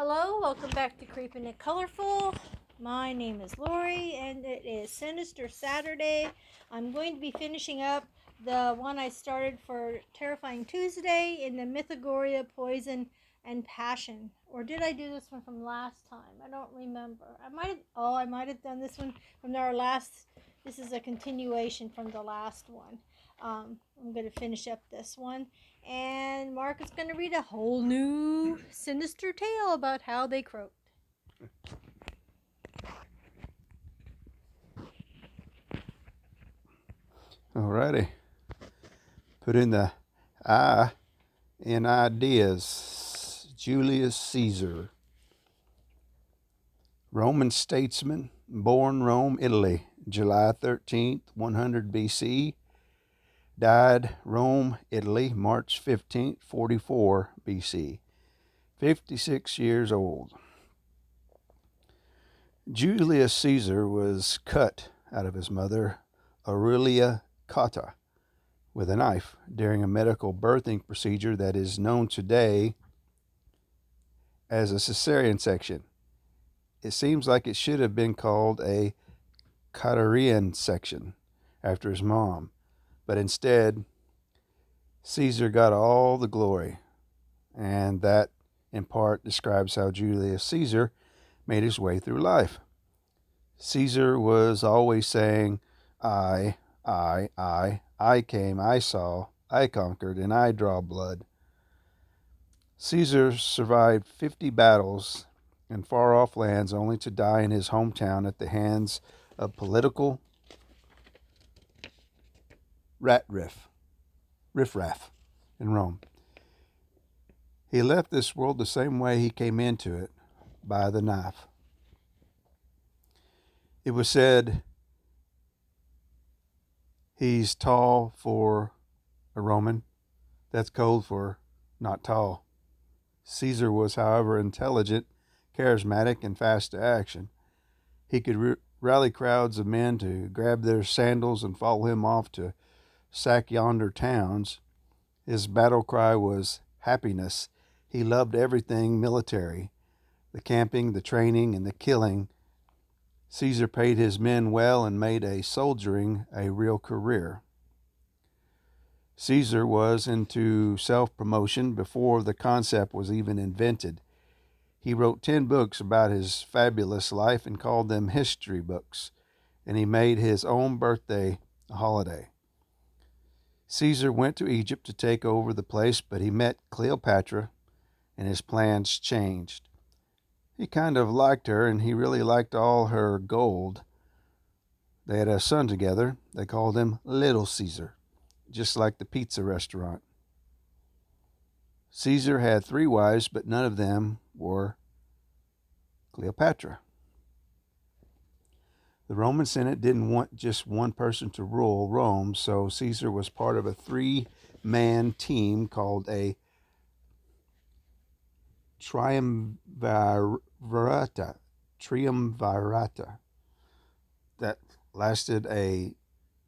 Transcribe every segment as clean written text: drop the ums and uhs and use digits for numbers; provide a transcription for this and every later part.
Hello, welcome back to Creepin' and Colorful. My name is Lori, and it is Sinister Saturday. I'm going to be finishing up the one I started for Terrifying Tuesday in the Mythogoria, Poison, and Passion. Or did I do this one from last time? I don't remember. I might have done this one from our last. This is a continuation from the last one. I'm going to finish up this one. And Mark is going to read a whole new sinister tale about how they croaked. Alrighty. Put in the I in ideas. Julius Caesar. Roman statesman, born Rome, Italy, July 13th, 100 BC. Died Rome, Italy, March 15th, 44 BC. 56 years old. Julius Caesar was cut out of his mother, Aurelia Cotta, with a knife during a medical birthing procedure that is known today as a cesarean section. It seems like it should have been called a Cottarian section after his mom, but instead, Caesar got all the glory, and that in part describes how Julius Caesar made his way through life. Caesar was always saying, I came, I saw, I conquered, and I draw blood. Caesar survived 50 battles in far-off lands only to die in his hometown at the hands of political riffraff in Rome. He left this world the same way he came into it, by the knife. It was said he's tall for a Roman. That's code for not tall. Caesar was, however, intelligent, charismatic, and fast to action. He could rally crowds of men to grab their sandals and follow him off to sack yonder towns. His battle cry was happiness. He loved everything military, the camping, the training, and the killing. Caesar paid his men well and made soldiering a real career. Caesar was into self-promotion before the concept was even invented. He wrote 10 books about his fabulous life and called them history books, and he made his own birthday a holiday. Caesar went to Egypt to take over the place, but he met Cleopatra, and his plans changed. He kind of liked her, and he really liked all her gold. They had a son together. They called him Little Caesar, just like the pizza restaurant. Caesar had 3 wives, but none of them were Cleopatra. The Roman Senate didn't want just one person to rule Rome, so Caesar was part of a 3-man team called a triumvirata that lasted a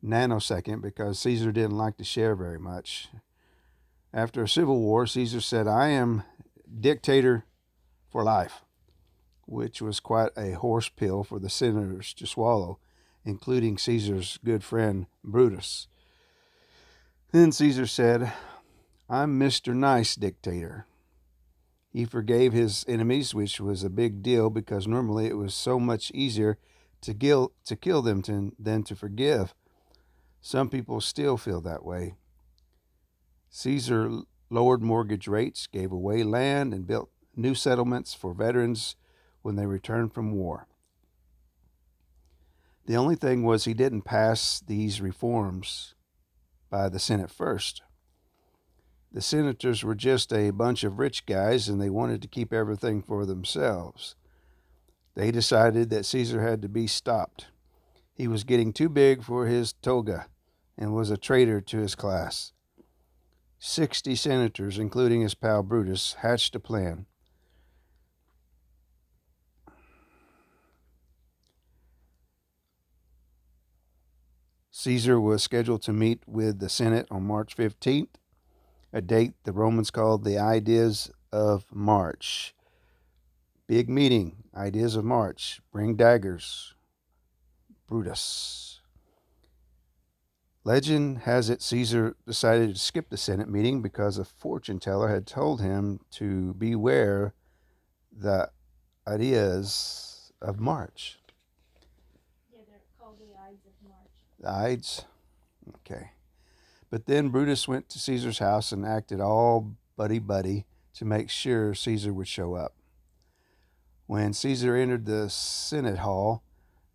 nanosecond because Caesar didn't like to share very much. After a civil war, Caesar said, I am dictator for life, which was quite a horse pill for the senators to swallow, including Caesar's good friend Brutus. Then Caesar said, I'm Mr. Nice Dictator. He forgave his enemies, which was a big deal because normally it was so much easier to kill them than to forgive. Some people still feel that way. Caesar lowered mortgage rates, gave away land, and built new settlements for veterans when they returned from war. The only thing was he didn't pass these reforms by the Senate first. The senators were just a bunch of rich guys, and they wanted to keep everything for themselves. They decided that Caesar had to be stopped. He was getting too big for his toga and was a traitor to his class. 60 senators, including his pal Brutus, hatched a plan. Caesar was scheduled to meet with the Senate on March 15th, a date the Romans called the Ides of March. Big meeting. Ideas of march. Bring daggers. Brutus. Legend has it Caesar decided to skip the Senate meeting because a fortune teller had told him to beware the ideas of march. Yeah, they're called the Ides of March. The Ides? Okay. But then Brutus went to Caesar's house and acted all buddy-buddy to make sure Caesar would show up. When Caesar entered the Senate hall,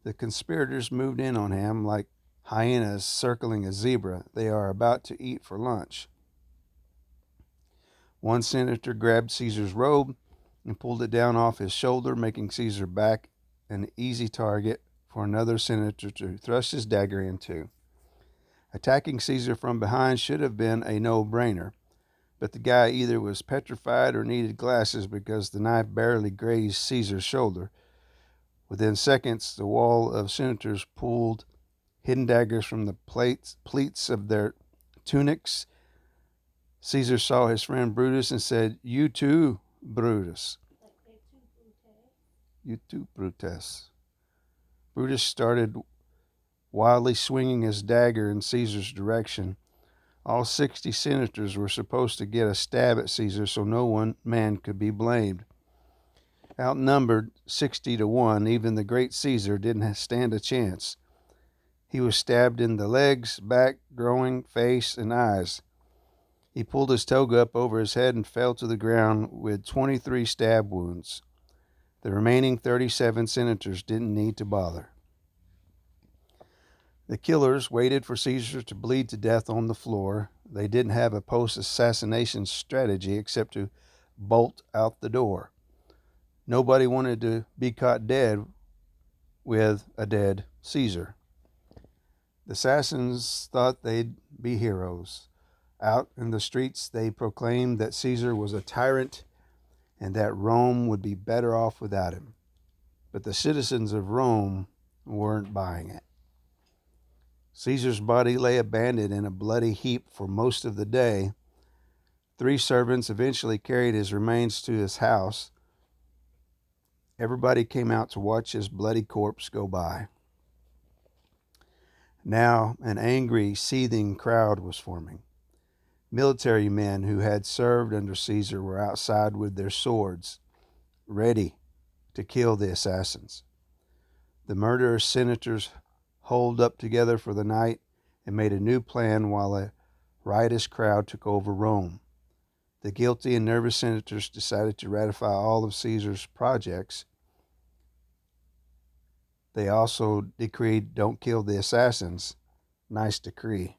the conspirators moved in on him like hyenas circling a zebra they are about to eat for lunch. One senator grabbed Caesar's robe and pulled it down off his shoulder, making Caesar back an easy target for another senator to thrust his dagger into. Attacking Caesar from behind should have been a no-brainer, but the guy either was petrified or needed glasses because the knife barely grazed Caesar's shoulder. Within seconds, the wall of senators pulled hidden daggers from the pleats of their tunics. Caesar saw his friend Brutus and said, "You too, Brutus." You too, Brutus. Brutus started wildly swinging his dagger in Caesar's direction. All 60 senators were supposed to get a stab at Caesar, so no one man could be blamed. Outnumbered 60-1, even the great Caesar didn't stand a chance. He was stabbed in the legs, back, groin, face, and eyes. He pulled his toga up over his head and fell to the ground with 23 stab wounds. The remaining 37 senators didn't need to bother. The killers waited for Caesar to bleed to death on the floor. They didn't have a post-assassination strategy except to bolt out the door. Nobody wanted to be caught dead with a dead Caesar. The assassins thought they'd be heroes. Out in the streets, they proclaimed that Caesar was a tyrant and that Rome would be better off without him. But the citizens of Rome weren't buying it. Caesar's body lay abandoned in a bloody heap for most of the day. 3 servants eventually carried his remains to his house. Everybody came out to watch his bloody corpse go by. Now an angry, seething crowd was forming. Military men who had served under Caesar were outside with their swords, ready to kill the assassins. The murderous senators holed up together for the night and made a new plan while a riotous crowd took over Rome. The guilty and nervous senators decided to ratify all of Caesar's projects. They also decreed, "Don't kill the assassins." Nice decree.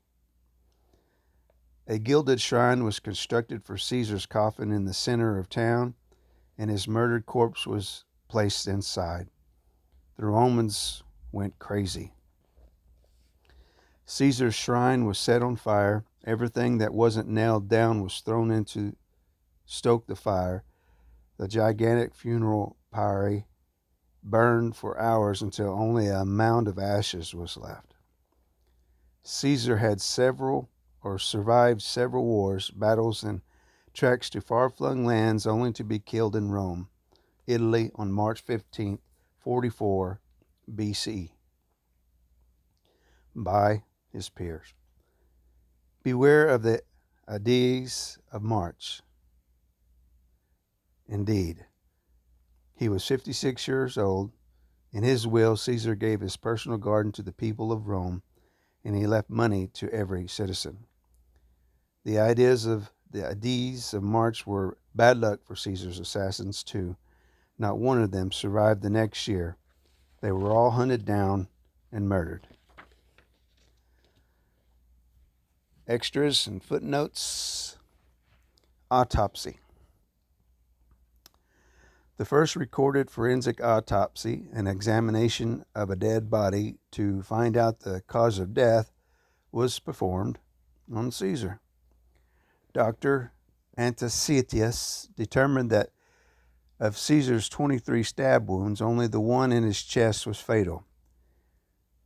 A gilded shrine was constructed for Caesar's coffin in the center of town, and his murdered corpse was placed inside. The Romans went crazy. Caesar's shrine was set on fire. Everything that wasn't nailed down was thrown in to stoke the fire. The gigantic funeral pyre burned for hours until only a mound of ashes was left. Caesar had survived several wars, battles, and treks to far-flung lands only to be killed in Rome, Italy on March 15th, 44 BC by his peers. Beware of the Ides of March. Indeed, he was 56 years old. In his will, Caesar gave his personal garden to the people of Rome, and he left money to every citizen. The Ides of March were bad luck for Caesar's assassins, too. Not one of them survived the next year. They were all hunted down and murdered. Extras and footnotes. Autopsy. The first recorded forensic autopsy, an examination of a dead body to find out the cause of death, was performed on Caesar. Dr. Antecetius determined that of Caesar's 23 stab wounds, only the one in his chest was fatal.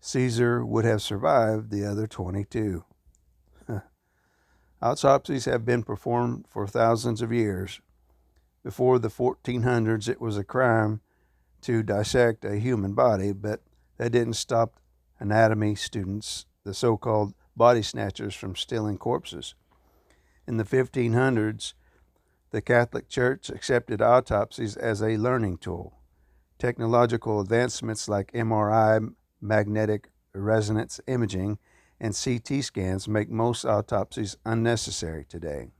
Caesar would have survived the other 22. Autopsies have been performed for thousands of years. Before the 1400s, it was a crime to dissect a human body, but that didn't stop anatomy students, the so-called body snatchers, from stealing corpses. In the 1500s, the Catholic Church accepted autopsies as a learning tool. Technological advancements like MRI, magnetic resonance imaging, and CT scans make most autopsies unnecessary today.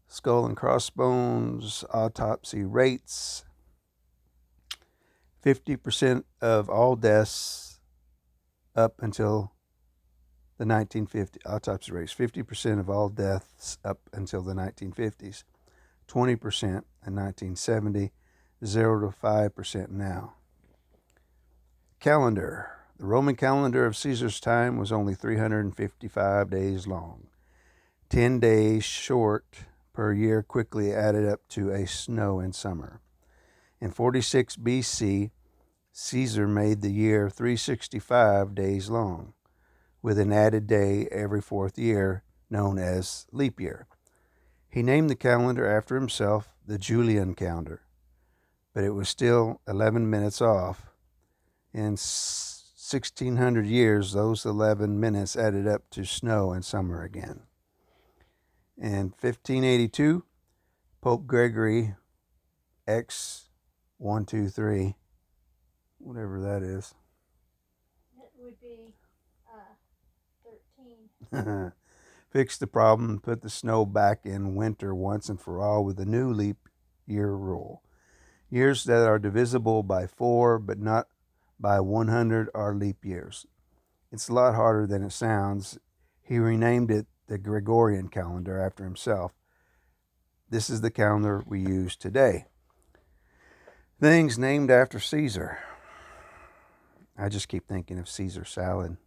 Skull and crossbones autopsy rates. 50% of all deaths up until the 1950s, autopsy rates, 50% of all deaths up until the 1950s, 20% in 1970, 0 to 5% now. Calendar. The Roman calendar of Caesar's time was only 355 days long. 10 days short per year quickly added up to a snow in summer. In 46 BC, Caesar made the year 365 days long, with an added day every fourth year, known as leap year. He named the calendar after himself, the Julian calendar, but it was still 11 minutes off. In 1600 years, those 11 minutes added up to snow and summer again. In 1582, Pope Gregory X123, whatever that is. It would be 13. Fixed the problem and put the snow back in winter once and for all with the new leap year rule. Years that are divisible by 4 but not by 100 are leap years. It's a lot harder than it sounds. He renamed it the Gregorian calendar after himself. This is the calendar we use today. Things named after Caesar. I just keep thinking of Caesar salad.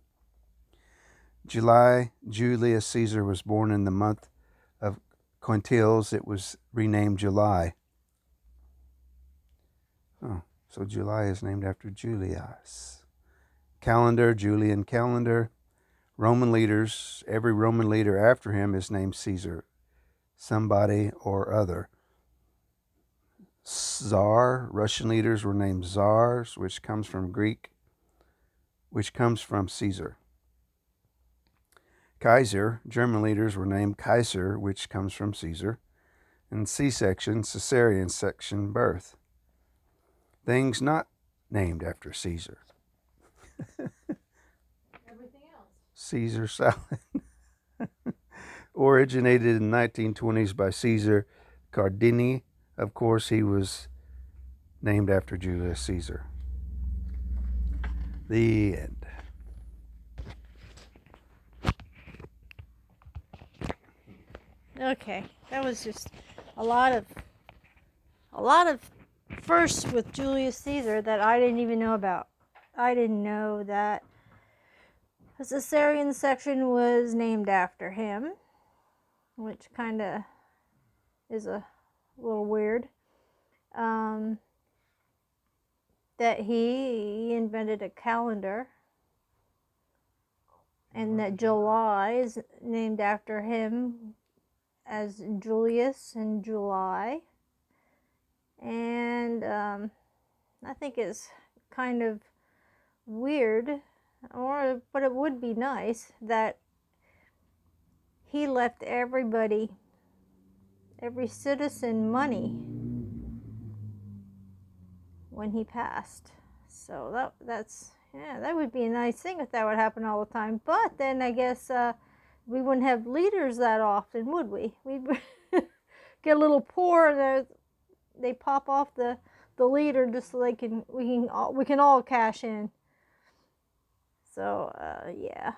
July, Julius Caesar was born in the month of Quintiles. It was renamed July. Oh, so July is named after Julius. Calendar, Julian calendar. Roman leaders, every Roman leader after him is named Caesar, somebody or other. Tsar, Russian leaders were named Tsars, which comes from Greek, which comes from Caesar. Kaiser, German leaders were named Kaiser, which comes from Caesar. And C-section, cesarean section, birth. Things not named after Caesar. Everything else. Caesar salad. Originated in the 1920s by Caesar Cardini. Of course, he was named after Julius Caesar. The end. Okay, that was just a lot of firsts with Julius Caesar that I didn't even know about. I didn't know that the cesarean section was named after him, which kind of is a little weird. That he invented a calendar, and that July is named after him as Julius and July. And I think it's kind of weird, but it would be nice that he left every citizen money when he passed. So that would be a nice thing if that would happen all the time. But then I guess we wouldn't have leaders that often, would we? We'd get a little poor and they pop off the leader just so we can all cash in. So yeah.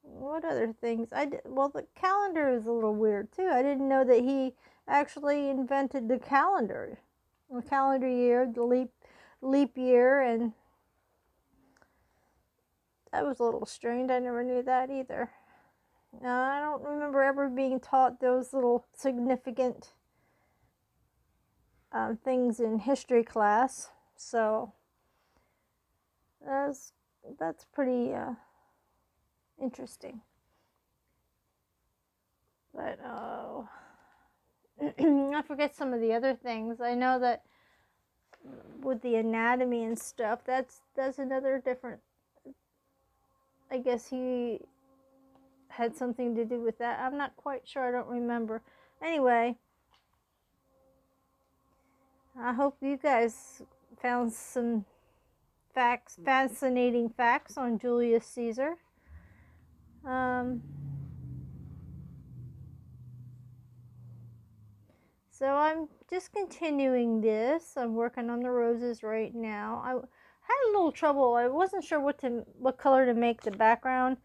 What other things? Well, the calendar is a little weird too. I didn't know that he actually invented the calendar year, the leap year, and that was a little strange. I never knew that either. I don't remember ever being taught those little significant things in history class, so that's pretty interesting. But I forget some of the other things. I know that with the anatomy and stuff, that's another different. I guess he had something to do with that. I'm not quite sure. I don't remember. Anyway, I hope you guys found some facts, fascinating facts on Julius Caesar. So I'm just continuing this. I'm working on the roses right now. I had a little trouble. I wasn't sure what color to make the background.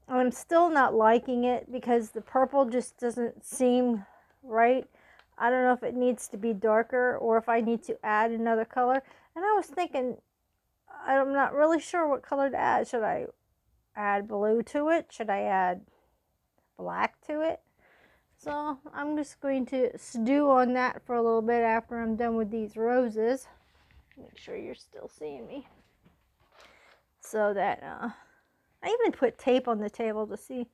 I'm still not liking it because the purple just doesn't seem right. I don't know if it needs to be darker or if I need to add another color. And I was thinking, I'm not really sure what color to add. Should I add blue to it? Should I add black to it? So I'm just going to stew on that for a little bit after I'm done with these roses. Make sure you're still seeing me. So that I even put tape on the table to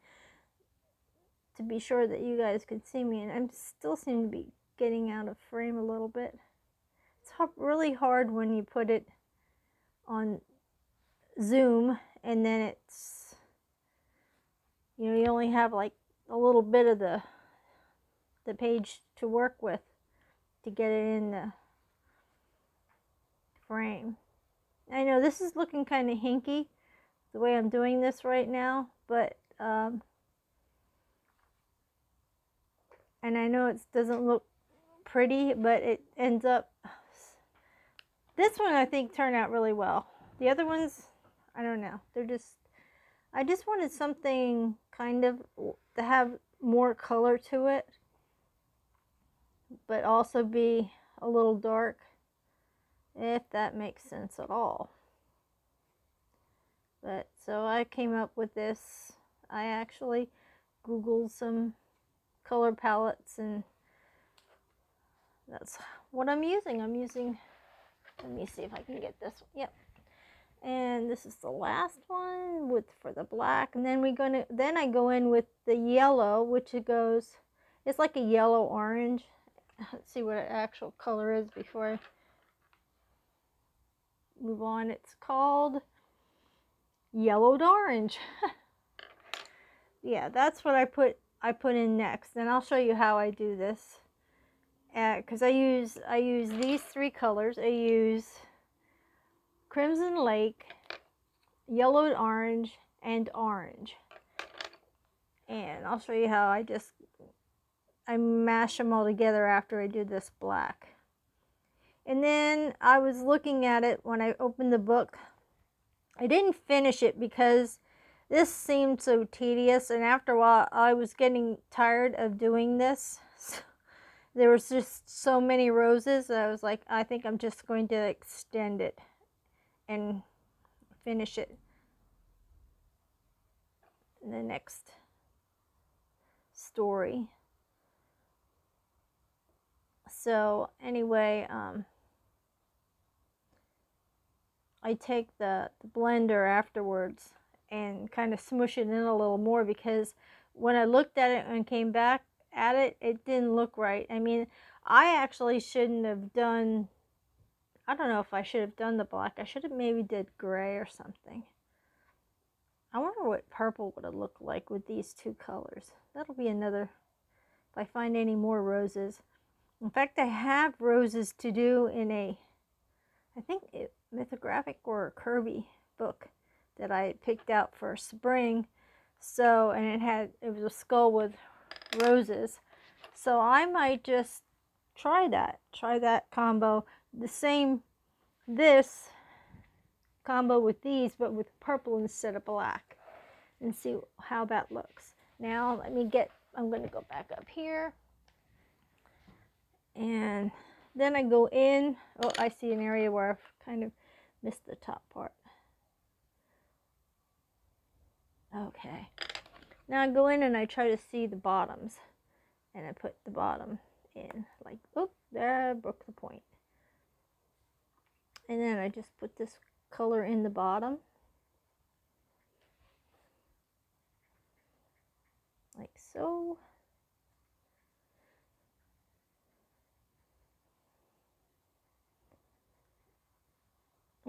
be sure that you guys could see me, and I'm still seem to be getting out of frame a little bit. It's really hard when you put it on Zoom and then it's, you only have like a little bit of the page to work with to get it in the frame. I know this is looking kind of hinky the way I'm doing this right now, but and I know it doesn't look pretty, but it ends up, this one I think turned out really well. The other ones, I don't know, I just wanted something kind of to have more color to it, but also be a little dark, if that makes sense at all. But so I came up with this. I actually Googled some color palettes, and that's what I'm using. Let me see if I can get this one. Yep. And this is the last one for the black, and then I go in with the yellow, which it's like a yellow orange. Let's see what the actual color is before I move on. It's called yellowed orange. Yeah, that's what I put in next, and I'll show you how I do this. Because I use these three colors. I use Crimson Lake, yellowed orange, and orange. And I'll show you how I mash them all together after I do this black. And then I was looking at it when I opened the book. I didn't finish it because this seemed so tedious, and after a while I was getting tired of doing this. There was just so many roses that I was like, I think I'm just going to extend it and finish it in the next story. So anyway, I take the blender afterwards and kind of smush it in a little more, because when I looked at it and came back at it, it didn't look right. I mean, I actually shouldn't have done, I don't know if I should have done the black. I should have maybe did gray or something. I wonder what purple would have looked like with these two colors. That'll be another, if I find any more roses. In fact, I have roses to do in I think Mythographic or a Kirby book that I picked out for spring. So, and it was a skull with roses. So I might just try that combo. This combo with these, but with purple instead of black, and see how that looks. Now I'm going to go back up here, and then I go in. Oh, I see an area where I've kind of missed the top part. Okay. Now I go in and I try to see the bottoms, and I put the bottom in, like, oh, there I broke the point. And then I just put this color in the bottom, like so.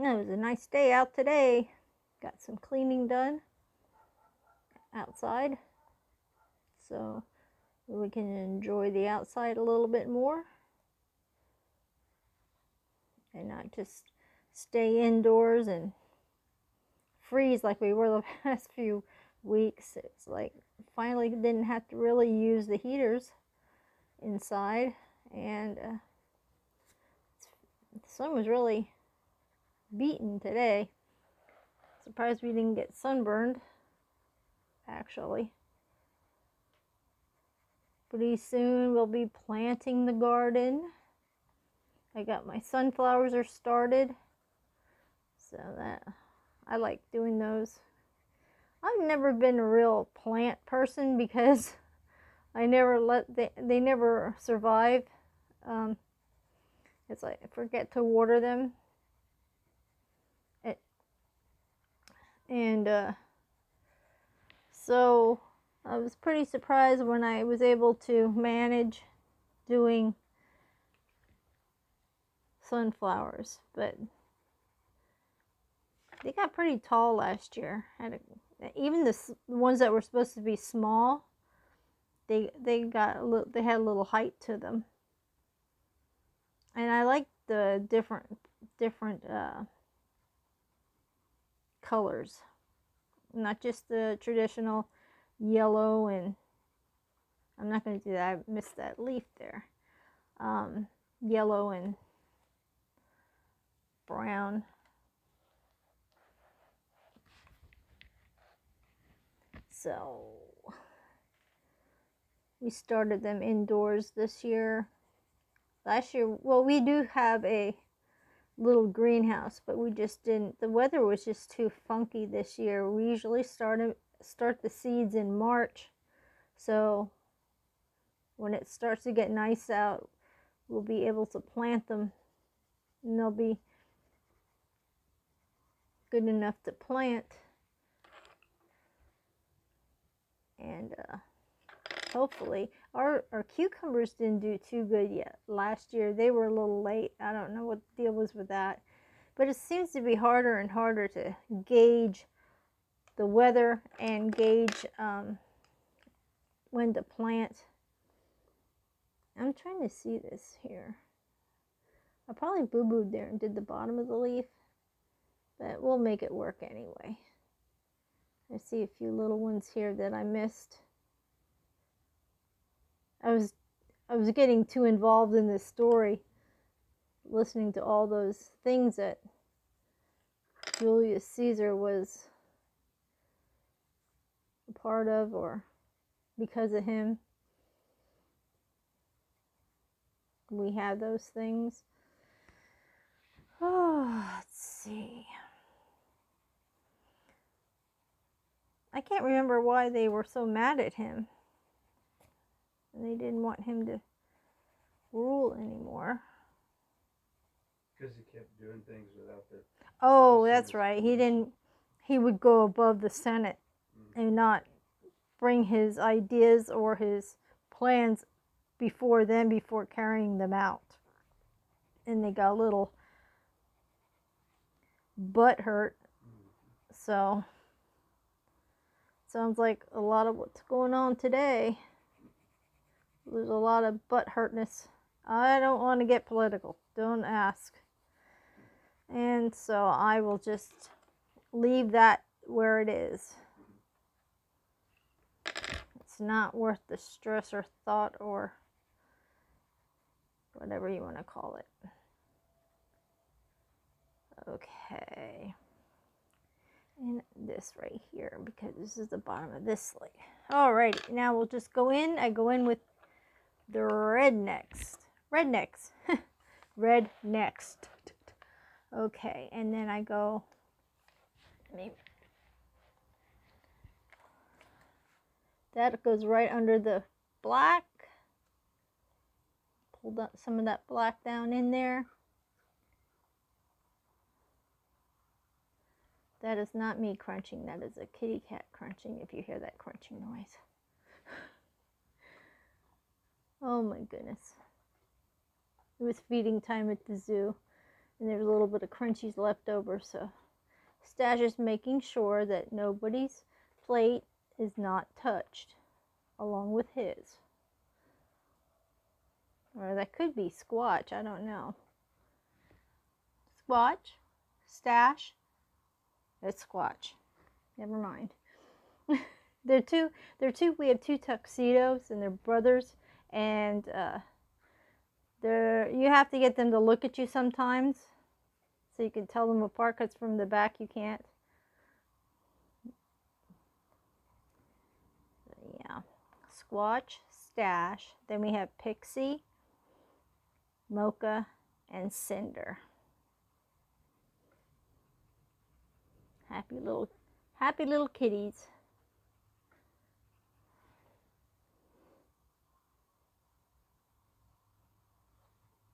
It was a nice day out today. Got some cleaning done outside, so we can enjoy the outside a little bit more and not just stay indoors and freeze like we were the past few weeks. It's like finally didn't have to really use the heaters inside, and the sun was really beaten today. Surprised we didn't get sunburned, actually. Pretty soon we'll be planting the garden. I got my sunflowers are started, so that I like doing those. I've never been a real plant person because I never they never survive. It's like I forget to water them, and so I was pretty surprised when I was able to manage doing sunflowers, but they got pretty tall last year. Even the ones that were supposed to be small, they had a little height to them, and I like the different colors, not just the traditional yellow, and I'm not going to do that. I missed that leaf there. Yellow and brown. So we started them indoors this year. Last year, well, we do have a little greenhouse, but we just didn't. The weather was just too funky this year. We usually start the seeds in March, so when it starts to get nice out, we'll be able to plant them, and they'll be good enough to plant. And hopefully our cucumbers didn't do too good yet last year. They were a little late. I don't know what the deal was with that, but it seems to be harder and harder to gauge the weather and gauge when to plant. I'm trying to see this here. I probably boo-booed there and did the bottom of the leaf, but we'll make it work anyway. I see a few little ones here that I missed. I was getting too involved in this story, listening to all those things that Julius Caesar was a part of, or because of him we have those things. Oh, let's see. I can't remember why they were so mad at him. They didn't want him to rule anymore. Because he kept doing things without the... Oh, that's right. He would go above the Senate and not bring his ideas or his plans before carrying them out. And they got a little butt hurt. So, sounds like a lot of what's going on today. There's a lot of butt hurtness. I don't want to get political. Don't ask. And so I will just leave that where it is. It's not worth the stress or thought or whatever you want to call it. Okay. And this right here, because this is the bottom of this slate. Alrighty, now we'll just go in. I go in with the red next. Red next. Okay, and then I go, maybe that goes right under the black. Pull some of that black down in there. That is not me crunching. That is a kitty cat crunching, if you hear that crunching noise. Oh my goodness. It was feeding time at the zoo. And there's a little bit of crunchies left over, so Stash is making sure that nobody's plate is not touched along with his. Or that could be Squatch, I don't know. Squatch? Stash? It's Squatch. Never mind. we have two tuxedos and they're brothers, and you have to get them to look at you sometimes so you can tell them apart, because from the back you can't. Yeah. Squatch, Stash. Then we have Pixie, Mocha, and Cinder. Happy little kitties.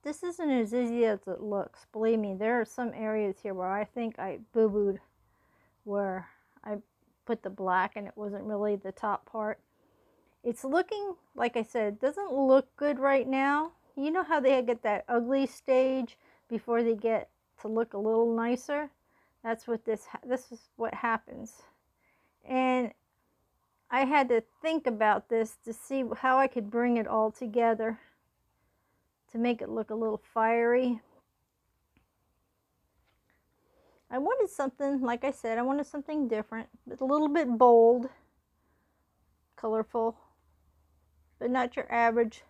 This isn't as easy as it looks. Believe me, there are some areas here where I think I boo-booed, where I put the black and it wasn't really the top part. It's looking, like I said, it doesn't look good right now. You know how they get that ugly stage before they get to look a little nicer? That's what this is what happens. And I had to think about this to see how I could bring it all together to make it look a little fiery. I wanted something, like I said, I wanted something different, a little bit bold, colorful, but not your average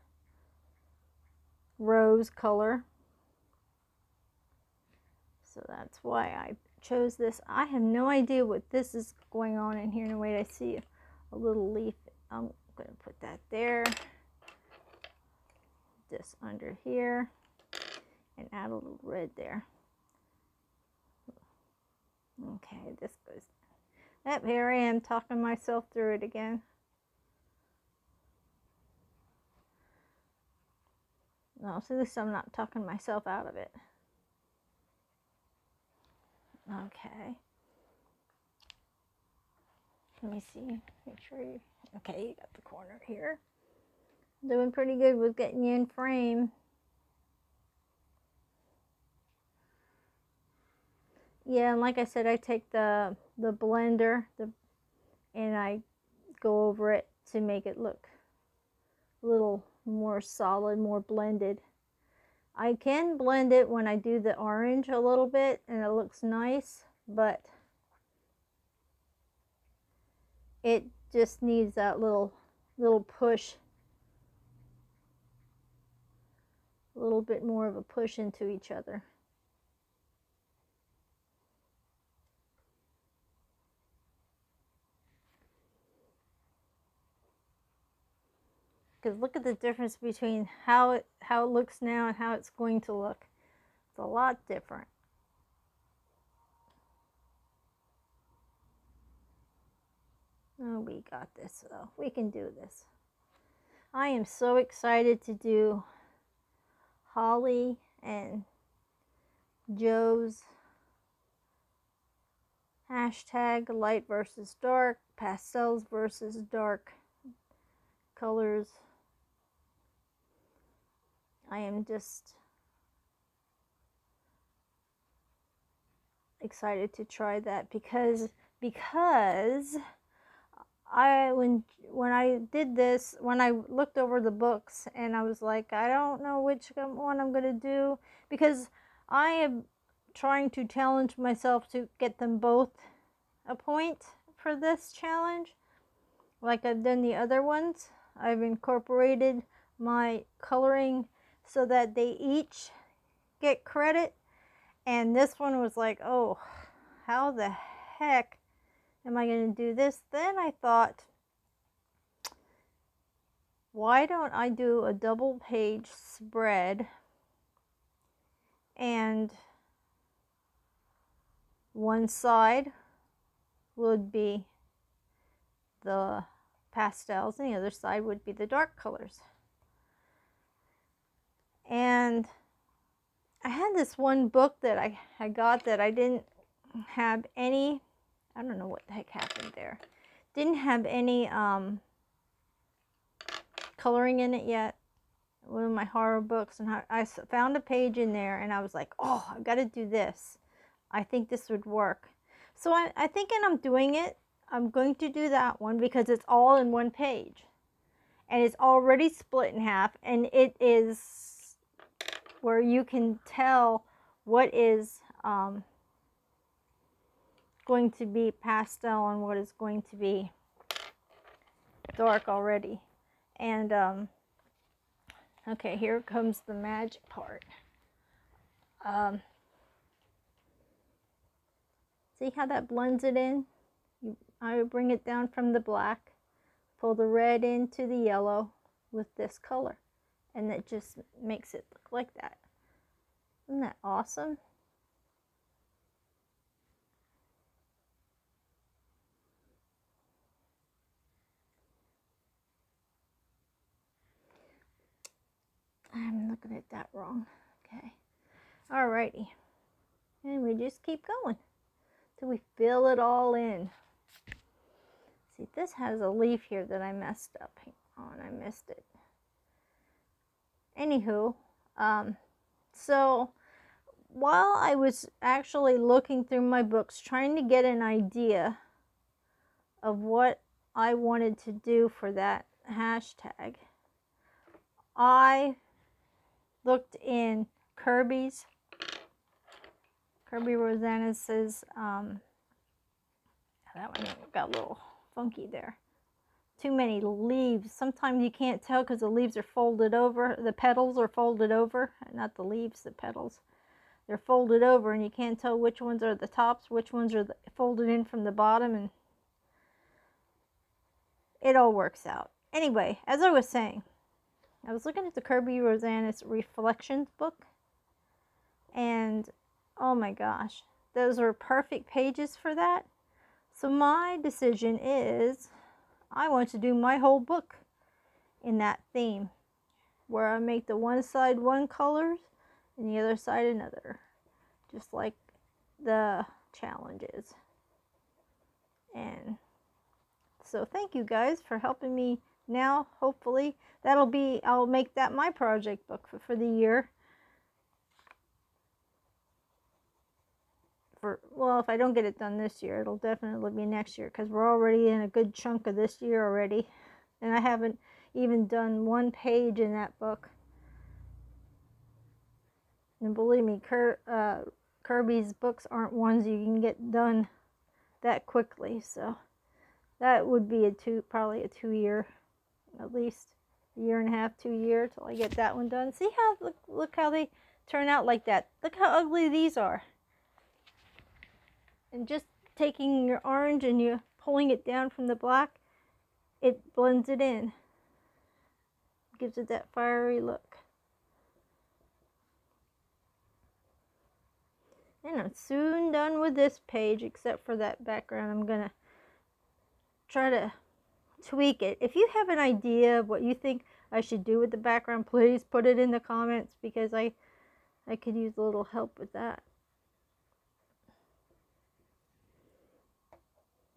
rose color. So that's why I chose this. I have no idea what this is going on in here. No, wait, I see a little leaf. I'm going to put that there. This under here. And add a little red there. Okay, this goes. Yep, here I am talking myself through it again. No, so at least I'm not talking myself out of it. Okay. Let me see. Make sure you. Okay, you got the corner here. Doing pretty good with getting you in frame. Yeah, and like I said, I take the blender and I go over it to make it look a little more solid, more blended. I can blend it when I do the orange a little bit and it looks nice, but it just needs that little push, a little bit more of a push into each other. Because look at the difference between how it looks now and how it's going to look. It's a lot different. Oh, we got this though. We can do this. I am so excited to do Holly and Joe's hashtag light versus dark, pastels versus dark colors. I am just excited to try that because when I did this, when I looked over the books and I was like, I don't know which one I'm going to do, because I am trying to challenge myself to get them both a point for this challenge like I've done the other ones. I've incorporated my coloring so that they each get credit, and this one was like, oh, how the heck am I going to do this? Then I thought, why don't I do a double page spread, and one side would be the pastels and the other side would be the dark colors. And I had this one book that I got that I didn't have any, I don't know what the heck happened there. Didn't have any coloring in it yet. one of my horror books, and I found a page in there, and I was like, oh, I've got to do this. I think this would work. So I thinking I'm doing it. I'm going to do that one because it's all in one page. And it's already split in half, and it is where you can tell what is going to be pastel and what is going to be dark already. And okay, here comes the magic part. See how that blends it in? I bring it down from the black, pull the red into the yellow with this color, and it just makes it look like that. Isn't that awesome? I'm looking at that wrong. Okay. Alrighty. And we just keep going till we fill it all in. See, this has a leaf here that I messed up. Hang on, I missed it. Anywho, so while I was actually looking through my books trying to get an idea of what I wanted to do for that hashtag, I looked in Kirby Rosanes's, that one got a little funky there. Too many leaves. Sometimes you can't tell because the leaves are folded over. The petals are folded over. Not the leaves, the petals. They're folded over and you can't tell which ones are the tops, which ones are folded in from the bottom, and it all works out. Anyway, as I was saying, I was looking at the Kirby Rosanes Reflections book, and oh my gosh, those are perfect pages for that. So my decision is I want to do my whole book in that theme, where I make the one side one color and the other side another, just like the challenges. And so thank you guys for helping me. Now hopefully I'll make that my project book for the year. Well, if I don't get it done this year, it'll definitely be next year, because we're already in a good chunk of this year already, and I haven't even done one page in that book. And believe me, Kirby's books aren't ones you can get done that quickly, so that would be probably a 2 year, at least a year and a half, 2 years till I get that one done. See how look how they turn out like that. Look how ugly these are. And just taking your orange and you pulling it down from the black, it blends it in. Gives it that fiery look. And I'm soon done with this page, except for that background. I'm gonna try to tweak it. If you have an idea of what you think I should do with the background, please put it in the comments, because I could use a little help with that.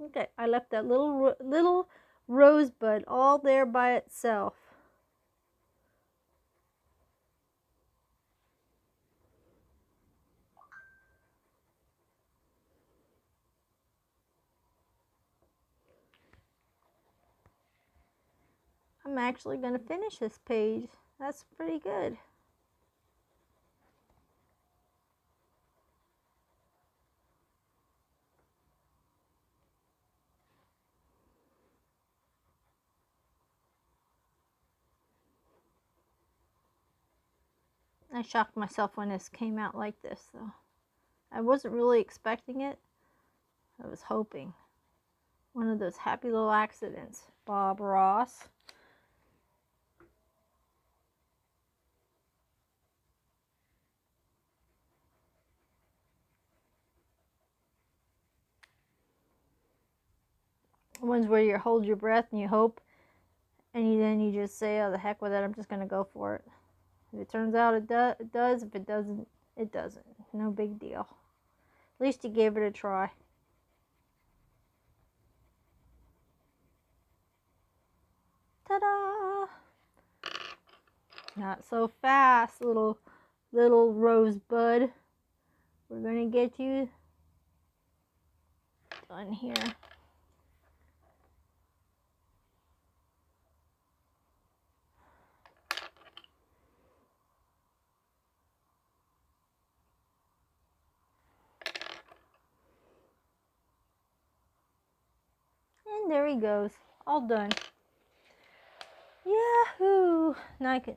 Okay, I left that little rosebud all there by itself. I'm actually going to finish this page. That's pretty good. I shocked myself when this came out like this, though. I wasn't really expecting it. I was hoping. One of those happy little accidents. Bob Ross. Ones where you hold your breath and you hope, and then you just say, oh, the heck with it, I'm just going to go for it. If it turns out it does. If it doesn't, it doesn't. No big deal. At least you gave it a try. Ta-da! Not so fast, little rosebud. We're gonna get you done here. And there he goes, all done. Yahoo! Now I can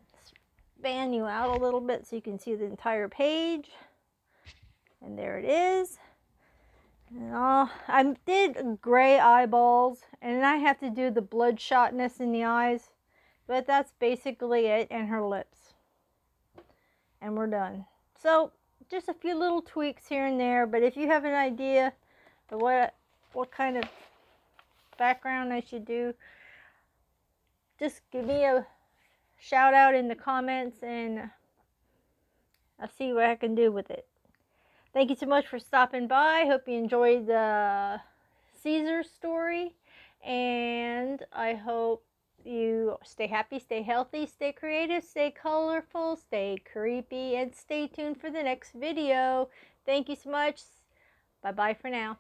span you out a little bit so you can see the entire page. And there it is. And I did gray eyeballs, and I have to do the bloodshotness in the eyes, but that's basically it, and her lips. And we're done. So just a few little tweaks here and there, but if you have an idea of what kind of background I should do, just give me a shout out in the comments and I'll see what I can do with it. Thank you so much for stopping by. Hope you enjoyed the Caesar story, and I hope you stay happy, stay healthy, stay creative, stay colorful, stay creepy, and stay tuned for the next video. Thank you so much. Bye bye for now.